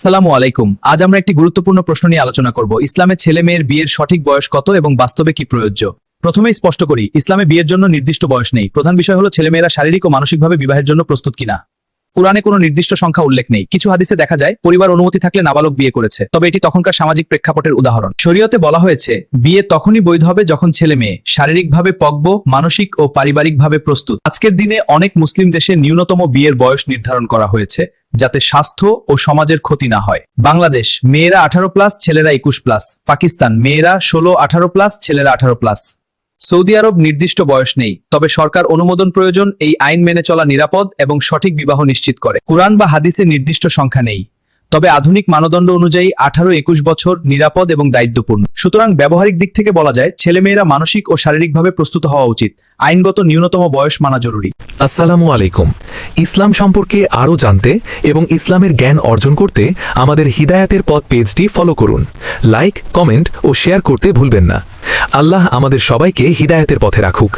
আসসালামু আলাইকুম। আজ আমরা একটি গুরুত্বপূর্ণ প্রশ্ন নিয়ে আলোচনা করব। ইসলামে ছেলে মেয়ের বিয়ের সঠিক বয়স কত এবং বাস্তবে কি প্রযোজ্য? প্রথমেই স্পষ্ট করি, ইসলামে বিয়ের জন্য নির্দিষ্ট বয়স নেই। প্রধান বিষয় হলো ছেলেমেয়েরা শারীরিক ও মানসিকভাবে বিবাহের জন্য প্রস্তুত কিনা। কুরআনে কোনো নির্দিষ্ট সংখ্যা উল্লেখ নেই। কিছু হাদিসে দেখা যায় পরিবার অনুমতি থাকলে নাবালক বিয়ে করেছে, তবে এটি তখনকার সামাজিক প্রেক্ষাপটের উদাহরণ। শরীয়তে বলা হয়েছে বিয়ে তখনই বৈধ হবে যখন ছেলে মেয়ে শারীরিকভাবে পক্ব, মানসিক ও পারিবারিকভাবে প্রস্তুত। আজকের দিনে অনেক মুসলিম দেশে ন্যূনতম বিয়ের বয়স নির্ধারণ করা হয়েছে যাতে স্বাস্থ্য ও সমাজের ক্ষতি না হয়। বাংলাদেশ মেয়েরা 18+, ছেলেরা 21+। পাকিস্তান মেয়েরা 16-18+, ছেলেরা 18+। সৌদি আরব নির্দিষ্ট বয়স নেই, তবে সরকার অনুমোদন প্রয়োজন। এই আইন মেনে চলা নিরাপদ এবং সঠিক বিবাহ নিশ্চিত করে। কুরআন বা হাদিসে নির্দিষ্ট সংখ্যা নেই, তবে আধুনিক মানদণ্ড অনুযায়ী 18-21 বছর নিরাপদ এবং দায়িত্বপূর্ণ। সুতরাং ব্যবহারিক দিক থেকে বলা যায় ছেলেমেয়েরা মানসিক ও শারীরিকভাবে প্রস্তুত হওয়া উচিত। আইনগত ন্যূনতম বয়স মানা জরুরি। আসসালামু আলাইকুম। ইসলাম সম্পর্কে আরও জানতে এবং ইসলামের জ্ঞান অর্জন করতে আমাদের হিদায়াতের পথ পেজটি ফলো করুন। লাইক, কমেন্ট ও শেয়ার করতে ভুলবেন না। আল্লাহ আমাদের সবাইকে হিদায়াতের পথে রাখুক।